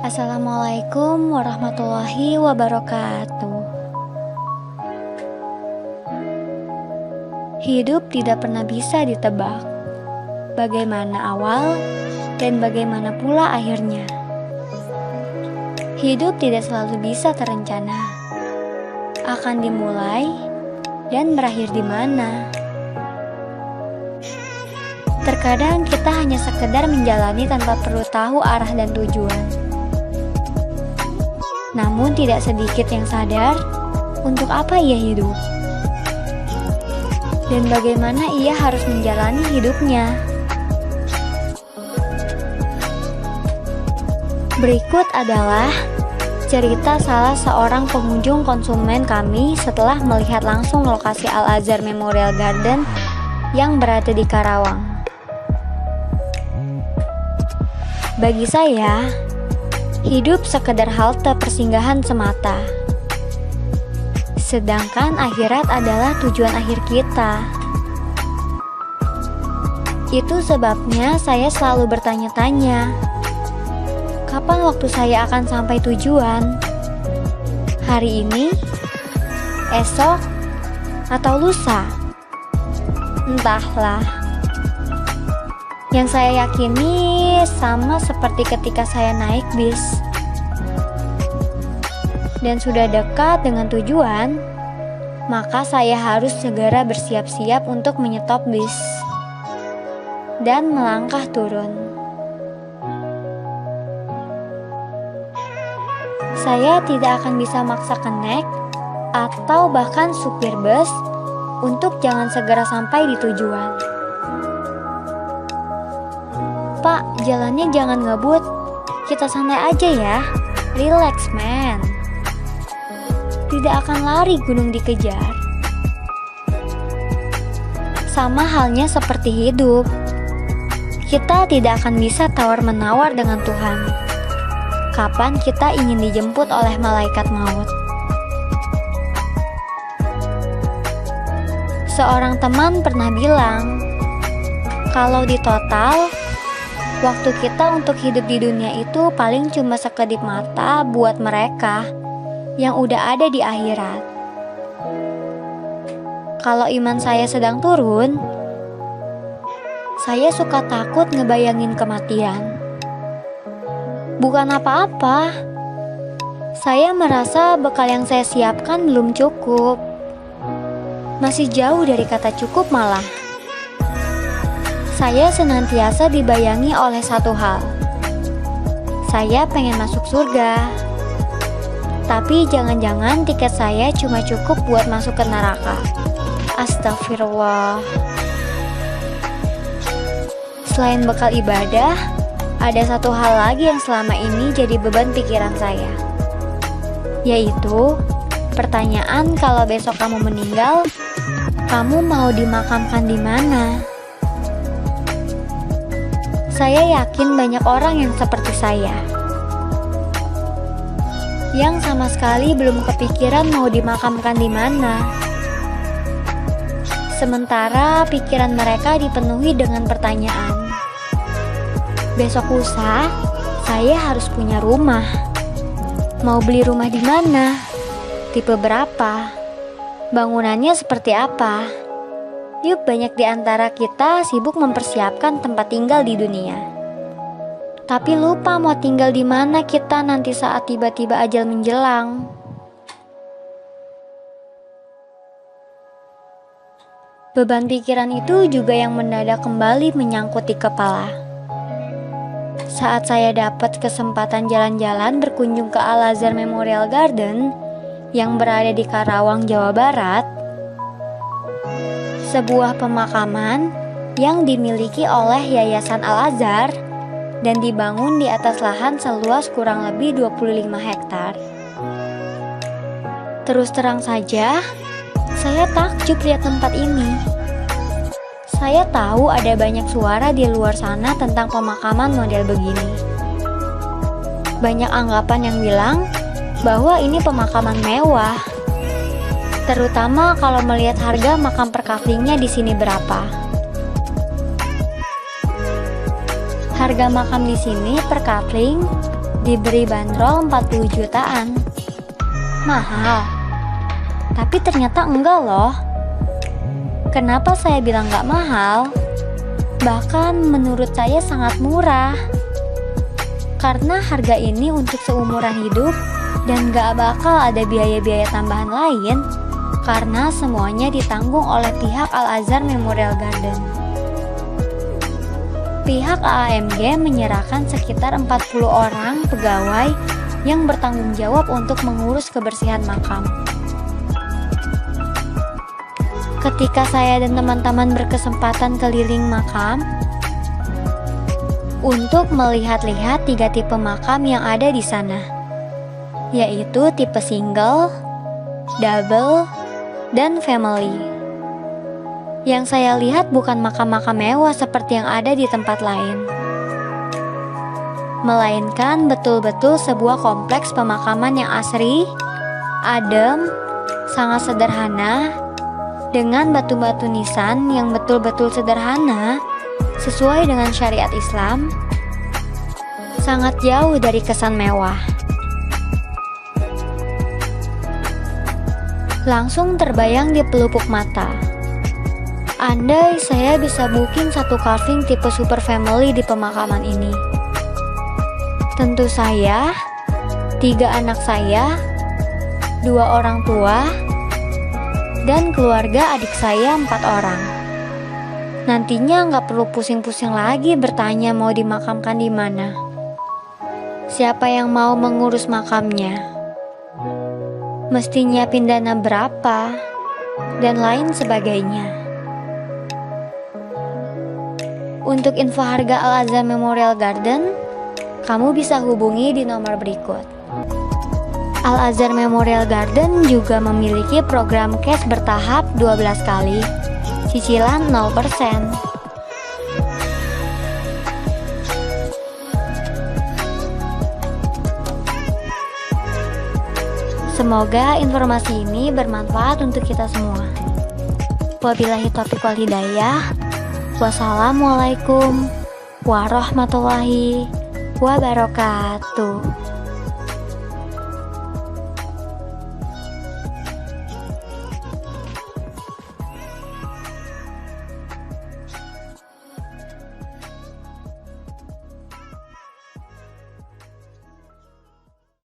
Assalamualaikum warahmatullahi wabarakatuh. Hidup tidak pernah bisa ditebak. Bagaimana awal dan bagaimana pula akhirnya. Hidup tidak selalu bisa terencana. Akan dimulai dan berakhir di mana. Terkadang kita hanya sekedar menjalani tanpa perlu tahu arah dan tujuan. Namun tidak sedikit yang sadar untuk apa ia hidup dan bagaimana ia harus menjalani hidupnya. Berikut adalah cerita salah seorang pengunjung konsumen kami setelah melihat langsung lokasi Al-Azhar Memorial Garden yang berada di Karawang. Bagi saya, hidup sekedar halte persinggahan semata. Sedangkan akhirat adalah tujuan akhir kita. Itu sebabnya saya selalu bertanya-tanya, kapan waktu saya akan sampai tujuan? Hari ini? Esok? Atau lusa? Entahlah. Yang saya yakini sama seperti ketika saya naik bis dan sudah dekat dengan tujuan, maka saya harus segera bersiap-siap untuk menyetop bis dan melangkah turun. Saya tidak akan bisa maksa kenek atau bahkan supir bus untuk jangan segera sampai di tujuan. Pak, jalannya jangan ngebut, kita santai aja ya, relax man. Tidak akan lari gunung dikejar. Sama halnya seperti hidup, kita tidak akan bisa tawar-menawar dengan Tuhan. Kapan kita ingin dijemput oleh malaikat maut? Seorang teman pernah bilang, kalau di total, waktu kita untuk hidup di dunia itu paling cuma sekedip mata buat mereka yang udah ada di akhirat. Kalau iman saya sedang turun, saya suka takut ngebayangin kematian. Bukan apa-apa, saya merasa bekal yang saya siapkan belum cukup. Masih jauh dari kata cukup malah. Saya senantiasa dibayangi oleh satu hal. Saya pengen masuk surga. Tapi jangan-jangan tiket saya cuma cukup buat masuk ke neraka. Astagfirullah. Selain bekal ibadah, ada satu hal lagi yang selama ini jadi beban pikiran saya. Yaitu, pertanyaan kalau besok kamu meninggal, kamu mau dimakamkan di mana? Saya yakin banyak orang yang seperti saya, yang sama sekali belum kepikiran mau dimakamkan di mana. Sementara pikiran mereka dipenuhi dengan pertanyaan, besok lusa, saya harus punya rumah. Mau beli rumah di mana? Tipe berapa? Bangunannya seperti apa? Yuk, banyak di antara kita sibuk mempersiapkan tempat tinggal di dunia. Tapi lupa mau tinggal di mana kita nanti saat tiba-tiba ajal menjelang. Beban pikiran itu juga yang mendadak kembali menyangkut di kepala. Saat saya dapat kesempatan jalan-jalan berkunjung ke Al-Azhar Memorial Garden yang berada di Karawang, Jawa Barat, sebuah pemakaman yang dimiliki oleh Yayasan Al-Azhar dan dibangun di atas lahan seluas kurang lebih 25 hektar. Terus terang saja, saya takjub lihat tempat ini. Saya tahu ada banyak suara di luar sana tentang pemakaman model begini. Banyak anggapan yang bilang bahwa ini pemakaman mewah. Terutama kalau melihat harga makam per kaflingnya di sini berapa. Harga makam di sini per kapling diberi bandrol 40 jutaan. Mahal. Tapi ternyata enggak loh. Kenapa saya bilang enggak mahal? Bahkan menurut saya sangat murah. Karena harga ini untuk seumuran hidup dan gak bakal ada biaya-biaya tambahan lain, karena semuanya ditanggung oleh pihak Al-Azhar Memorial Garden. Pihak AAMG menyerahkan sekitar 40 orang pegawai yang bertanggung jawab untuk mengurus kebersihan makam. Ketika saya dan teman-teman berkesempatan keliling makam untuk melihat-lihat 3 tipe makam yang ada di sana, yaitu tipe single, double, dan family. Yang saya lihat bukan makam-makam mewah seperti yang ada di tempat lain, melainkan betul-betul sebuah kompleks pemakaman yang asri, adem, sangat sederhana, dengan batu-batu nisan yang betul-betul sederhana, sesuai dengan syariat Islam, sangat jauh dari kesan mewah. Langsung terbayang di pelupuk mata. Andai saya bisa booking 1 carving tipe super family di pemakaman ini, tentu saya, 3 anak saya, 2 orang tua, dan keluarga adik saya 4 orang. Nantinya nggak perlu pusing-pusing lagi bertanya mau dimakamkan di mana, siapa yang mau mengurus makamnya, mesti nyiapin dana berapa, dan lain sebagainya. Untuk info harga Al-Azhar Memorial Garden, kamu bisa hubungi di nomor berikut. Al-Azhar Memorial Garden juga memiliki program cash bertahap 12 kali, cicilan 0%. Semoga informasi ini bermanfaat untuk kita semua. Wabillahi taufiq wal hidayah. Wassalamualaikum warahmatullahi wabarakatuh.